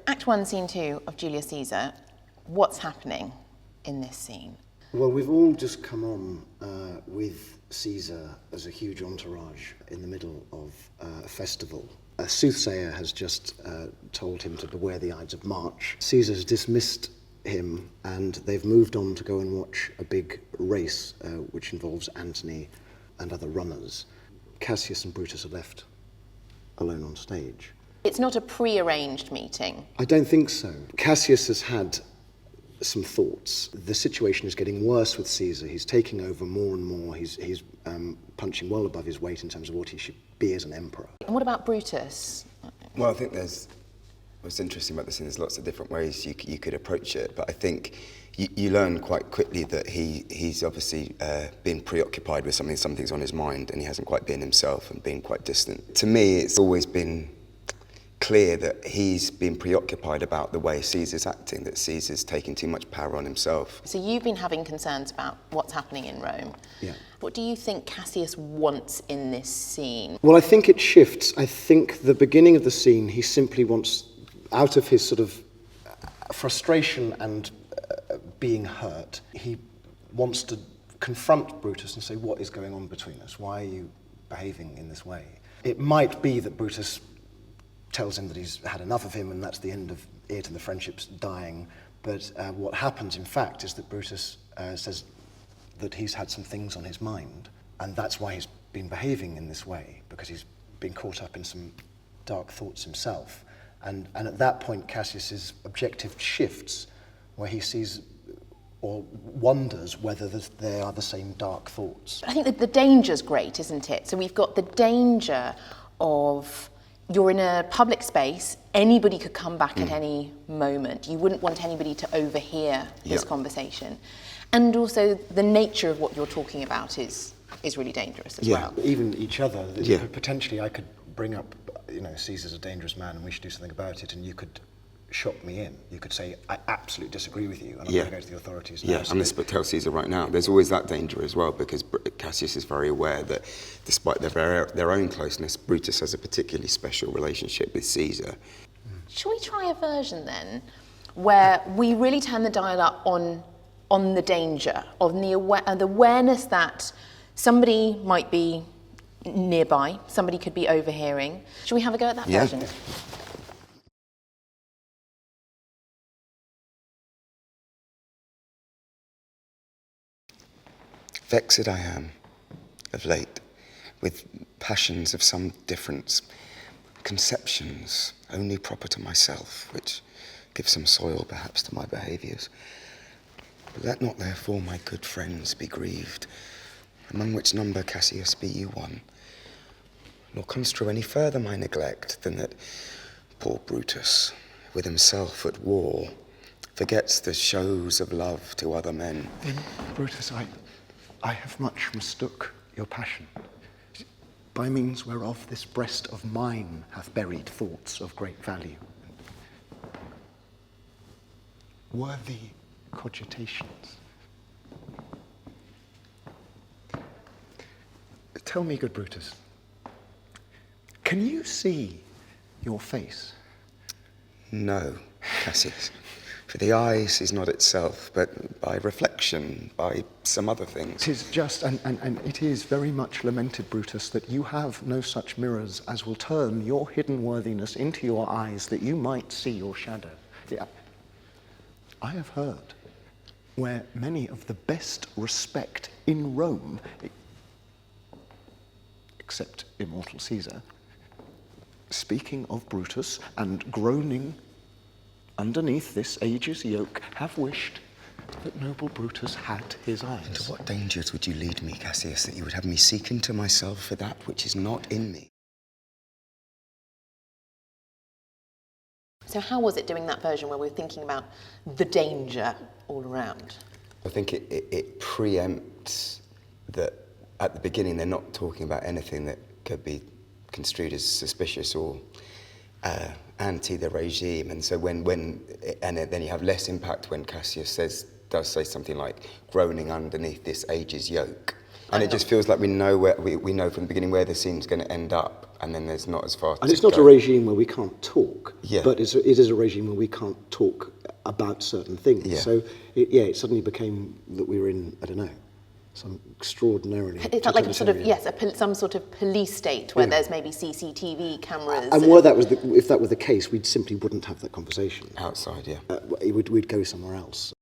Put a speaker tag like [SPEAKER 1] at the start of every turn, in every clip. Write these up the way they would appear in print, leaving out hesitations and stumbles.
[SPEAKER 1] Act 1, Scene 2 of Julius Caesar, what's happening in this scene?
[SPEAKER 2] Well, we've all just come on with Caesar as a huge entourage in the middle of a festival. A soothsayer has just told him to beware the Ides of March. Caesar's dismissed him, and they've moved on to go and watch a big race which involves Antony and other runners. Cassius and Brutus are left alone on stage.
[SPEAKER 1] It's not a pre-arranged meeting.
[SPEAKER 2] I don't think so. Cassius has had some thoughts. The situation is getting worse with Caesar. He's taking over more and more. He's punching well above his weight in terms of what he should be as an emperor.
[SPEAKER 1] And what about Brutus?
[SPEAKER 3] Well, I think what's interesting about this scene, there's lots of different ways you could approach it, but I think you learn quite quickly that he's obviously been preoccupied with something's on his mind, and he hasn't quite been himself and been quite distant. To me, it's always been clear that he's been preoccupied about the way Caesar's acting, that Caesar's taking too much power on himself.
[SPEAKER 1] So you've been having concerns about what's happening in Rome.
[SPEAKER 2] Yeah.
[SPEAKER 1] What do you think Cassius wants in this scene?
[SPEAKER 2] Well, I think it shifts. I think the beginning of the scene, he simply wants, out of his sort of frustration and being hurt, he wants to confront Brutus and say, what is going on between us? Why are you behaving in this way? It might be that Brutus tells him that he's had enough of him and that's the end of it and the friendship's dying. But what happens, in fact, is that Brutus says that he's had some things on his mind, and that's why he's been behaving in this way, because he's been caught up in some dark thoughts himself. And at that point, Cassius's objective shifts, where he sees or wonders whether they are the same dark thoughts.
[SPEAKER 1] I think that the danger's great, isn't it? So we've got the danger of you're in a public space, anybody could come back at any moment. You wouldn't want anybody to overhear this conversation. And also the nature of what you're talking about is really dangerous as well.
[SPEAKER 2] Even each other. Potentially I could bring up, Caesar's a dangerous man and we should do something about it, and you could shop me in. You could say, I absolutely disagree with you, and I'm going to go to the authorities now.
[SPEAKER 3] Yeah, and this but tell Caesar right now, there's always that danger as well, because Cassius is very aware that despite their own closeness, Brutus has a particularly special relationship with Caesar.
[SPEAKER 1] Shall we try a version then, where we really turn the dial up on the danger, on the awareness that somebody might be nearby, somebody could be overhearing. Shall we have a go at that version?
[SPEAKER 3] Vexed I am, of late, with passions of some difference, conceptions only proper to myself, which give some soil perhaps to my behaviours. But let not therefore my good friends be grieved, among which number, Cassius, be you one, nor construe any further my neglect than that poor Brutus, with himself at war, forgets the shows of love to other men.
[SPEAKER 2] Then, Brutus, I have much mistook your passion, by means whereof this breast of mine hath buried thoughts of great value, worthy cogitations. Tell me, good Brutus, can you see your face?
[SPEAKER 3] No, Cassius. For the eye sees not itself, but by reflection, by some other things.
[SPEAKER 2] 'Tis just, and it is very much lamented, Brutus, that you have no such mirrors as will turn your hidden worthiness into your eyes, that you might see your shadow. Yeah. I have heard where many of the best respect in Rome, except immortal Caesar, speaking of Brutus and groaning underneath this age's yoke, have wished that noble Brutus had his eyes.
[SPEAKER 3] Into what dangers would you lead me, Cassius, that you would have me seek into myself for that which is not in me?
[SPEAKER 1] So how was it doing that version where we're thinking about the danger all around?
[SPEAKER 3] I think it preempts that at the beginning they're not talking about anything that could be construed as suspicious or anti the regime, and so then you have less impact when Cassius does say something like groaning underneath this age's yoke. And it just feels like we know we know from the beginning where the scene's going to end up, and then there's not as far.
[SPEAKER 2] And it's not a regime where we can't talk,
[SPEAKER 3] Yeah.
[SPEAKER 2] but it is a regime where we can't talk about certain things.
[SPEAKER 3] Yeah.
[SPEAKER 2] So it suddenly became that we were in, I don't know, some extraordinarily.
[SPEAKER 1] It felt like a sort of,
[SPEAKER 2] totalitarian-
[SPEAKER 1] some sort of police state where there's maybe CCTV cameras.
[SPEAKER 2] And if that were the case, we simply wouldn't have that conversation.
[SPEAKER 3] Outside, yeah.
[SPEAKER 2] We'd go somewhere else.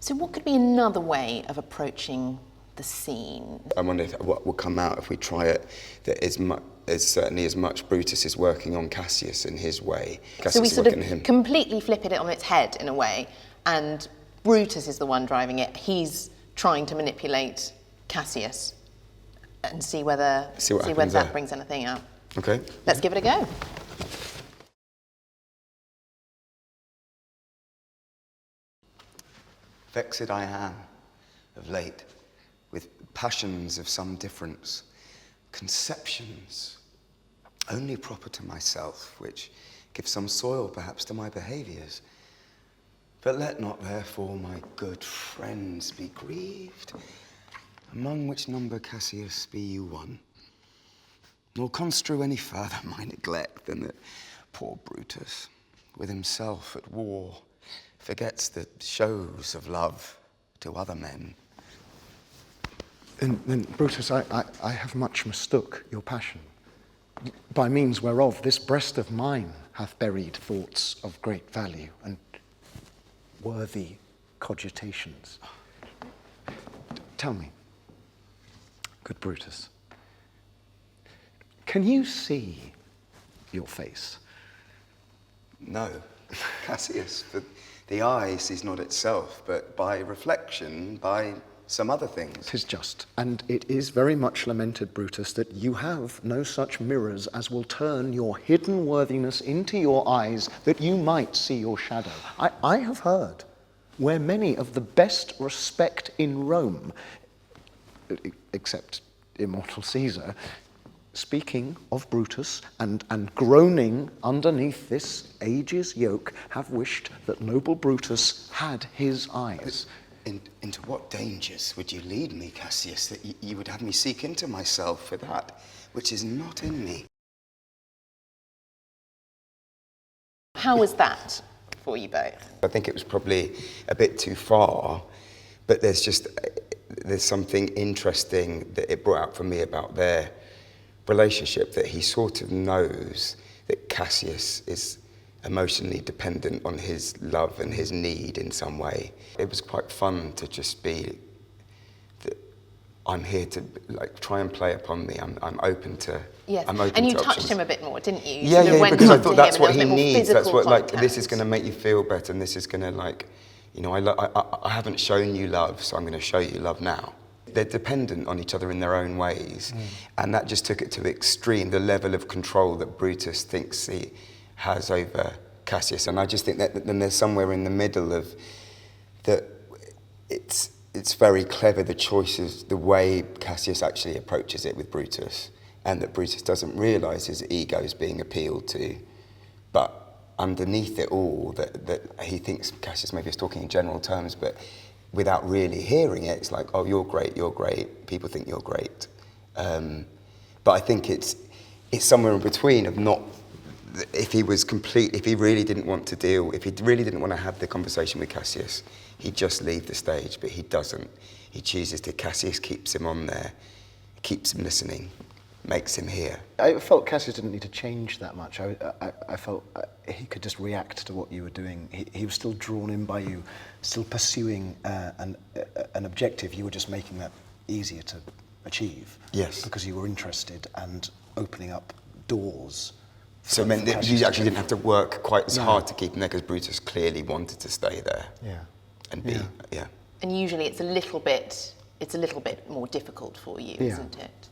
[SPEAKER 1] So what could be another way of approaching the scene?
[SPEAKER 3] I wonder what will come out if we try it. That is certainly as much Brutus is working on Cassius in his way. Cassius
[SPEAKER 1] So we
[SPEAKER 3] is
[SPEAKER 1] sort
[SPEAKER 3] working on
[SPEAKER 1] of
[SPEAKER 3] him.
[SPEAKER 1] completely flip it on its head in a way, and Brutus is the one driving it. He's trying to manipulate Cassius and see whether
[SPEAKER 3] happens
[SPEAKER 1] that
[SPEAKER 3] there.
[SPEAKER 1] brings anything out.
[SPEAKER 3] Okay.
[SPEAKER 1] Let's give it a go.
[SPEAKER 3] Vexed I am of late with passions of some difference, conceptions only proper to myself, which give some soil perhaps to my behaviours. But let not therefore my good friends be grieved, among which number, Cassius, be you one, nor construe any further my neglect than that poor Brutus, with himself at war, forgets the shows of love to other men.
[SPEAKER 2] Then, Brutus, I have much mistook your passion, by means whereof this breast of mine hath buried thoughts of great value and worthy cogitations. Tell me, good Brutus, can you see your face?
[SPEAKER 3] No, Cassius, for the eye sees not itself, but by reflection, by some other things.
[SPEAKER 2] 'Tis just, and it is very much lamented, Brutus, that you have no such mirrors as will turn your hidden worthiness into your eyes, that you might see your shadow. I have heard where many of the best respect in Rome, except immortal Caesar, speaking of Brutus and groaning underneath this age's yoke, have wished that noble Brutus had his eyes.
[SPEAKER 3] Into what dangers would you lead me, Cassius, that you would have me seek into myself for that which is not in me?
[SPEAKER 1] How was that for you both?
[SPEAKER 3] I think it was probably a bit too far, but there's something interesting that it brought out for me about their relationship, that he sort of knows that Cassius is emotionally dependent on his love and his need in some way. It was quite fun to just be that I'm here to try and play upon me. I'm open to.
[SPEAKER 1] Yes,
[SPEAKER 3] I'm open
[SPEAKER 1] and you
[SPEAKER 3] to
[SPEAKER 1] touched
[SPEAKER 3] options.
[SPEAKER 1] him a bit more, didn't you?
[SPEAKER 3] Yeah, because I thought that's what he needs. That's what
[SPEAKER 1] Contact.
[SPEAKER 3] this is going to make you feel better, and this is going to I haven't shown you love, so I'm going to show you love now. They're dependent on each other in their own ways, and that just took it to the extreme, the level of control that Brutus thinks he has over Cassius. And I just think that then there's somewhere in the middle of that. It's very clever, the choices, the way Cassius actually approaches it with Brutus, and that Brutus doesn't realise his ego is being appealed to, but underneath it all, that he thinks Cassius maybe is talking in general terms, but without really hearing it, it's like, oh, you're great, people think you're great. But I think it's somewhere in between of not, if he really didn't want to have the conversation with Cassius, he'd just leave the stage, but he doesn't. He chooses to. Cassius keeps him on there, keeps him listening, makes him hear.
[SPEAKER 2] I felt Cassius didn't need to change that much. I felt he could just react to what you were doing. He was still drawn in by you, still pursuing an objective. You were just making that easier to achieve.
[SPEAKER 3] Yes.
[SPEAKER 2] Because you were interested and opening up doors.
[SPEAKER 3] So it meant that you actually didn't have to work quite as hard to keep him there, because Brutus clearly wanted to stay there.
[SPEAKER 2] Yeah.
[SPEAKER 3] And be,
[SPEAKER 1] And usually it's a little bit more difficult for you, isn't it?